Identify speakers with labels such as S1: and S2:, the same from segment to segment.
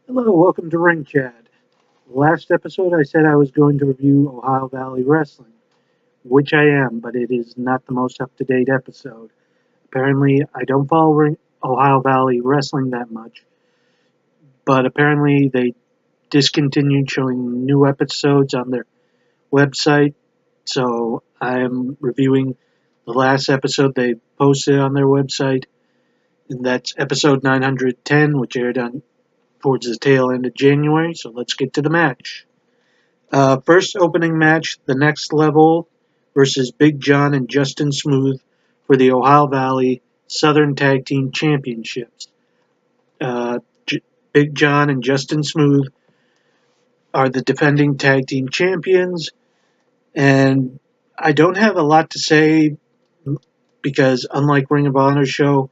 S1: Hello, welcome to Ring Chat. Last episode I said I was going to review Ohio Valley Wrestling, which I am, but it is not the most up-to-date episode. Apparently, I don't follow Ohio Valley Wrestling that much, but apparently they discontinued showing new episodes on their website, so I am reviewing the last episode they posted on their website, and that's episode 910, which aired on towards the tail end of January, so let's get to the match. First opening match, the Next Level versus Big John and Justin Smooth for the Ohio Valley Southern Tag Team Championships. Uh, Big John and Justin Smooth are the defending tag team champions, and I don't have a lot to say because, unlike Ring of Honor show,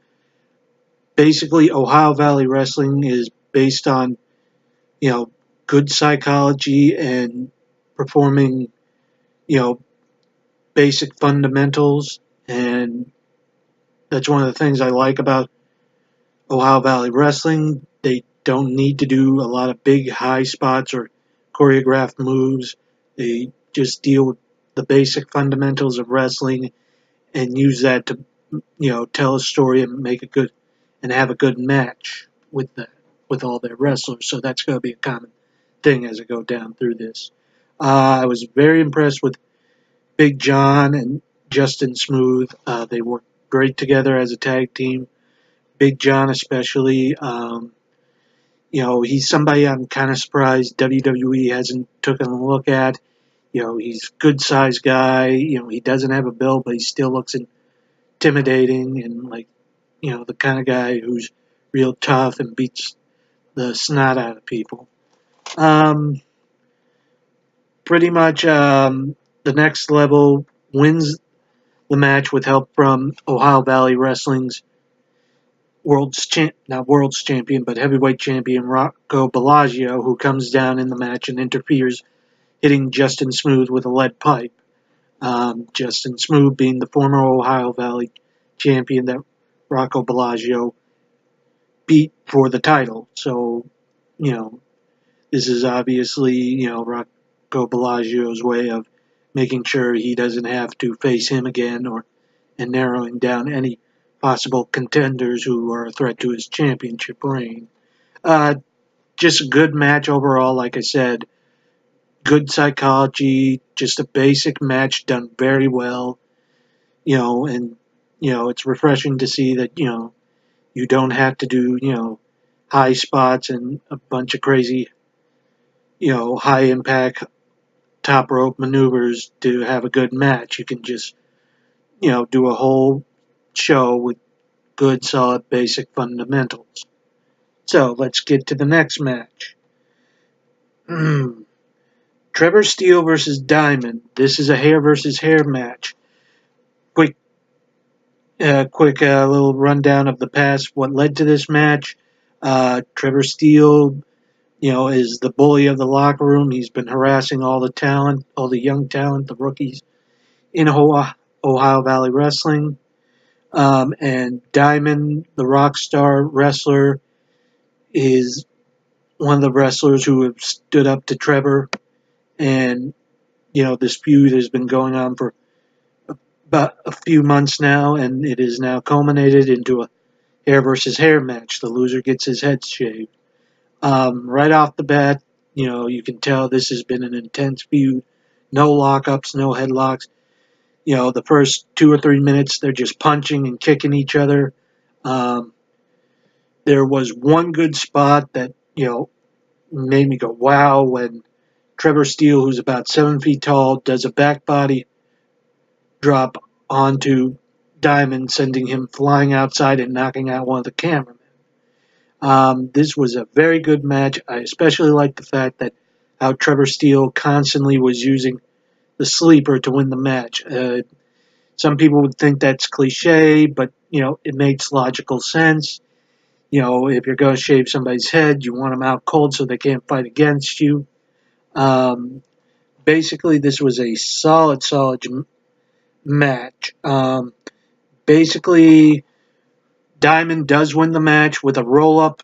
S1: basically Ohio Valley Wrestling is based on, you know, good psychology and performing, you know, basic fundamentals, and that's one of the things I like about Ohio Valley Wrestling. They don't need to do a lot of big high spots or choreographed moves. They just deal with the basic fundamentals of wrestling and use that to, tell a story and make a good and have a good match with all their wrestlers. So that's going to be a common thing as I go down through this. I was very impressed with Big John and Justin Smooth. They work great together as a tag team. Big John, especially, he's somebody I'm kind of surprised WWE hasn't taken a look at. He's a good sized guy. He doesn't have a belt, but he still looks intimidating and like, the kind of guy who's real tough and beats the snot out of people. Um, Pretty much, the Next Level wins the match with help from Ohio Valley Wrestling's not world's champion, but heavyweight champion Rocco Bellagio, who comes down in the match and interferes, hitting Justin Smooth with a lead pipe. Justin Smooth being the former Ohio Valley champion that Rocco Bellagio beat for the title. So, you know, this is obviously, Rocco Bellagio's way of making sure he doesn't have to face him again and narrowing down any possible contenders who are a threat to his championship reign. Uh, just a good match overall, like I said. Good psychology, just a basic match done very well, and, it's refreshing to see that, you don't have to do, high spots and a bunch of crazy, high impact top rope maneuvers to have a good match. You can just, do a whole show with good, solid, basic fundamentals. So let's get to the next match. Trevor Steele versus Diamond. This is a hair versus hair match. Quick, little rundown of the past. What led to this match? Trevor Steele, is the bully of the locker room. He's been harassing all the talent, all the young talent, the rookies in Ohio Valley Wrestling. And Diamond, the rock star wrestler, is one of the wrestlers who have stood up to Trevor. And, this feud has been going on for about a few months now, and it is now culminated into a hair versus hair match. The loser gets his head shaved. Right off the bat, you can tell this has been an intense feud. No lockups, no headlocks. The first 2 or 3 minutes, they're just punching and kicking each other. There was one good spot that, made me go, wow, when Trevor Steele, who's about 7 feet tall, does a back body drop onto Diamond, sending him flying outside and knocking out one of the cameramen. This was a very good match. I especially like the fact that how Trevor Steele constantly was using the sleeper to win the match. Some people would think that's cliche, but it makes logical sense. If you're going to shave somebody's head, you want them out cold so they can't fight against you. Um, Basically, this was a solid match. Basically, Diamond does win the match with a roll up,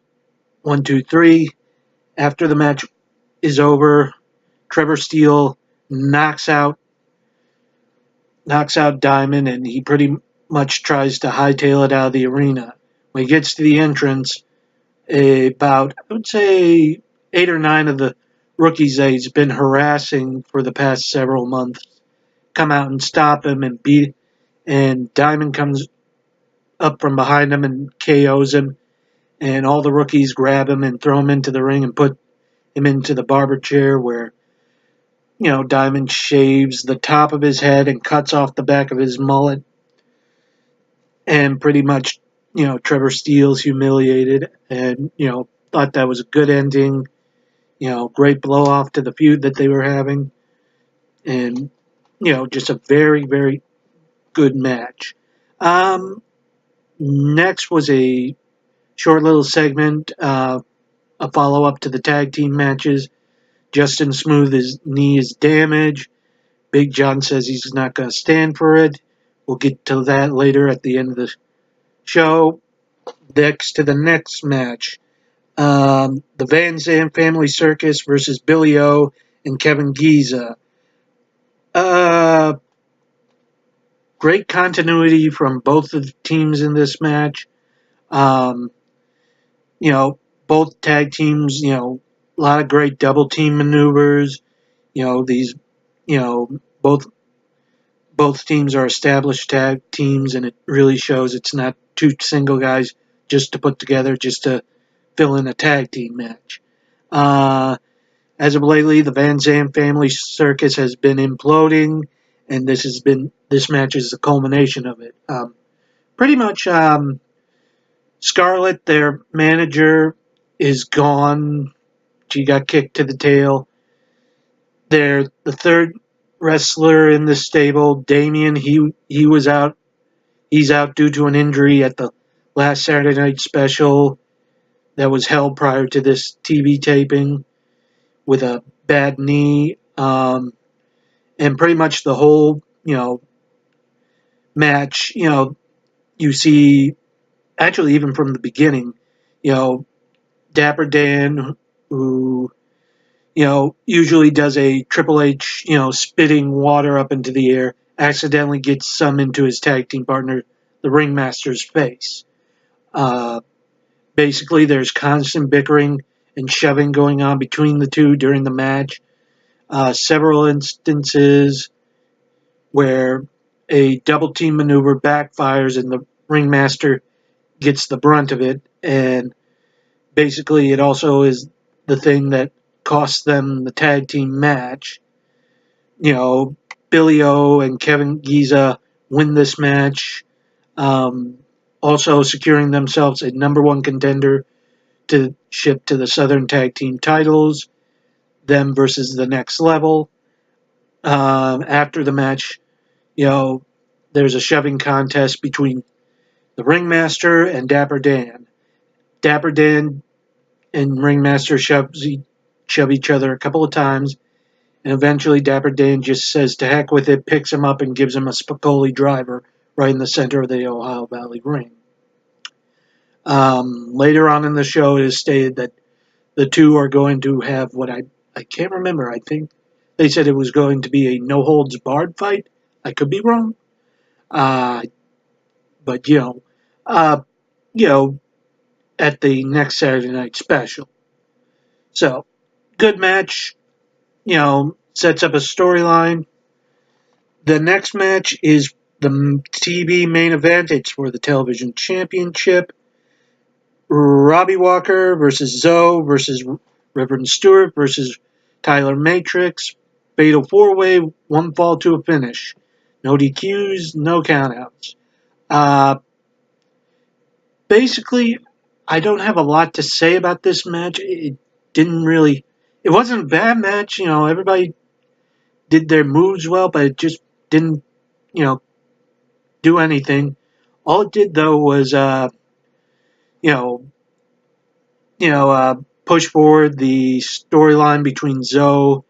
S1: 1, 2, 3, After the match is over, Trevor Steele knocks out Diamond, and he pretty much tries to hightail it out of the arena. When he gets to the entrance, about, I would say, 8 or 9 of the rookies that he's been harassing for the past several months come out and stop him and beat. And Diamond comes up from behind him and KOs him. And all the rookies grab him and throw him into the ring and put him into the barber chair where, Diamond shaves the top of his head and cuts off the back of his mullet. And pretty much, Trevor Steele's humiliated and, thought that was a good ending. Great blow off to the feud that they were having. And, just a very, very good match. Next was a short little segment, a follow up to the tag team matches. Justin Smooth's knee is damaged. Big John says he's not going to stand for it. We'll get to that later at the end of the show. Next to the next match. The Vandznt family Circus versus Billy O and Kevin Giza. Great continuity from both of the teams in this match. Both tag teams, a lot of great double team maneuvers. Both teams are established tag teams, and it really shows it's not two single guys just to put together, just to fill in a tag team match. As of lately, the Vandznt family Circus has been imploding, and this match is the culmination of it. Pretty much, Scarlett, their manager, is gone. She got kicked to the tail. The third wrestler in the stable, Damien, he was out. He's out due to an injury at the last Saturday night special that was held prior to this TV taping with a bad knee. And pretty much the whole, match, you see, actually even from the beginning, Dapper Dan, who, usually does a Triple H, spitting water up into the air, accidentally gets some into his tag team partner, the ringmaster's face. Basically, there's constant bickering and shoving going on between the two during the match. Several instances where a double team maneuver backfires and the ringmaster gets the brunt of it, and basically it also is the thing that cost them the tag team match. Billy O and Kevin Giza win this match, also securing themselves a number one contender to ship to the Southern Tag Team titles, them versus the Next Level. After the match, there's a shoving contest between the Ringmaster and Dapper Dan. Dapper Dan and Ringmaster shove each other a couple of times, and eventually Dapper Dan just says to heck with it, picks him up and gives him a Spicoli driver right in the center of the Ohio Valley ring. Later on in the show, it is stated that the two are going to have what I can't remember. I think they said it was going to be a no-holds-barred fight. I could be wrong. But, at the next Saturday night special. So, good match, sets up a storyline. The next match is the TV main event. It's for the television championship. Robbie Walker versus Zoe versus Reverend Stuart versus Tyler Matrix. Fatal 4-way, one fall to a finish. No DQs, no countouts. Basically, I don't have a lot to say about this match. It wasn't a bad match. Everybody did their moves well, but it just didn't, do anything. All it did, though, was, push forward the storyline between Zoe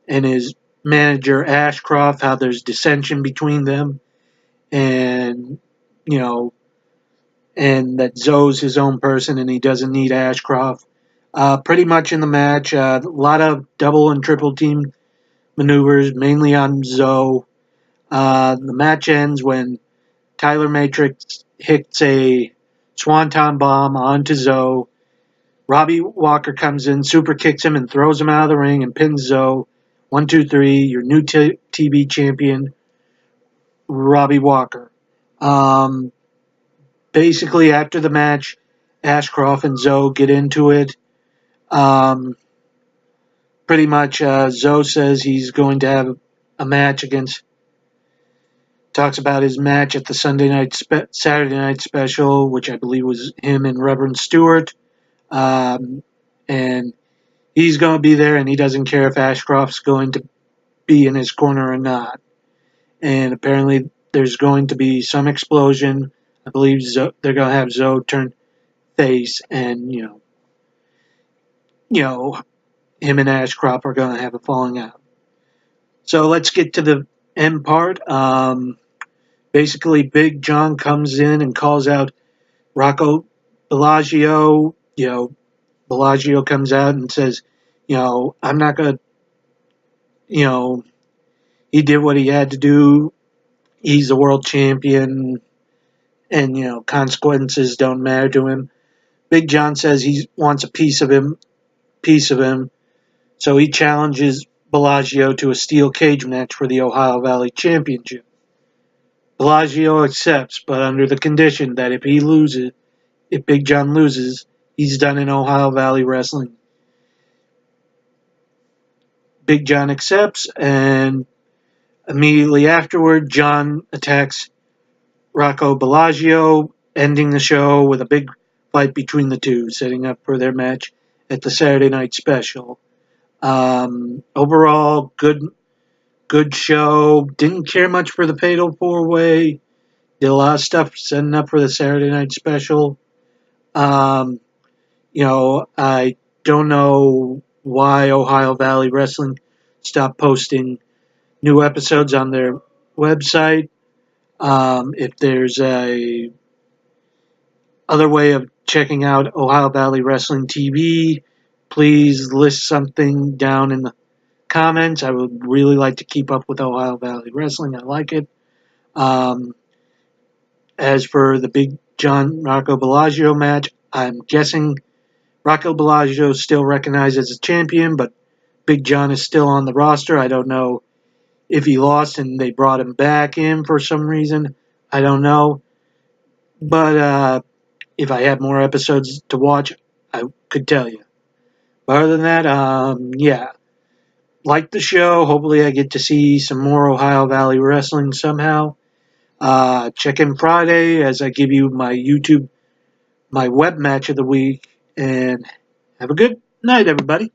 S1: and his manager Ashcroft, how there's dissension between them, and and that Zoe's his own person and he doesn't need Ashcroft. Pretty much in the match, a lot of double and triple team maneuvers, mainly on Zoe. The match ends when Tyler Matrix hits a swanton bomb onto Zoe. Robbie Walker comes in, super kicks him, and throws him out of the ring and pins Zoe. 1, 2, 3, your new TV champion, Robbie Walker. Um, Basically, after the match, Ashcroft and Zoe get into it. Um, Pretty much, Zoe says he's going to have a match against. Talks about his match at the Saturday night special, which I believe was him and Reverend Stuart. And he's going to be there, and he doesn't care if Ashcroft's going to be in his corner or not. And apparently, there's going to be some explosion. I believe they're going to have Zoe turn face, and him and Ashcroft are going to have a falling out. So let's get to the end part. Basically, Big John comes in and calls out Rocco Bellagio. Bellagio comes out and says, I'm not going to, he did what he had to do. He's the world champion, and, consequences don't matter to him. Big John says he wants a piece of him. So he challenges Bellagio to a steel cage match for the Ohio Valley Championship. Bellagio accepts, but under the condition that if Big John loses, he's done in Ohio Valley Wrestling. Big John accepts, and immediately afterward, John attacks Rocco Bellagio, ending the show with a big fight between the two, setting up for their match at the Saturday night special. Overall, good show. Didn't care much for the Fatal 4-Way. Did a lot of stuff setting up for the Saturday night special. I don't know why Ohio Valley Wrestling stopped posting new episodes on their website. If there's a other way of checking out Ohio Valley Wrestling TV, please list something down in the comments. I would really like to keep up with Ohio Valley Wrestling. I like it. As for the Big John Rocco Bellagio match, I'm guessing Rocco Bellagio is still recognized as a champion, but Big John is still on the roster. I don't know if he lost and they brought him back in for some reason. I don't know. But if I had more episodes to watch, I could tell you. But other than that, yeah. Like the show. Hopefully I get to see some more Ohio Valley Wrestling somehow. Check in Friday as I give you my web match of the week. And have a good night, everybody.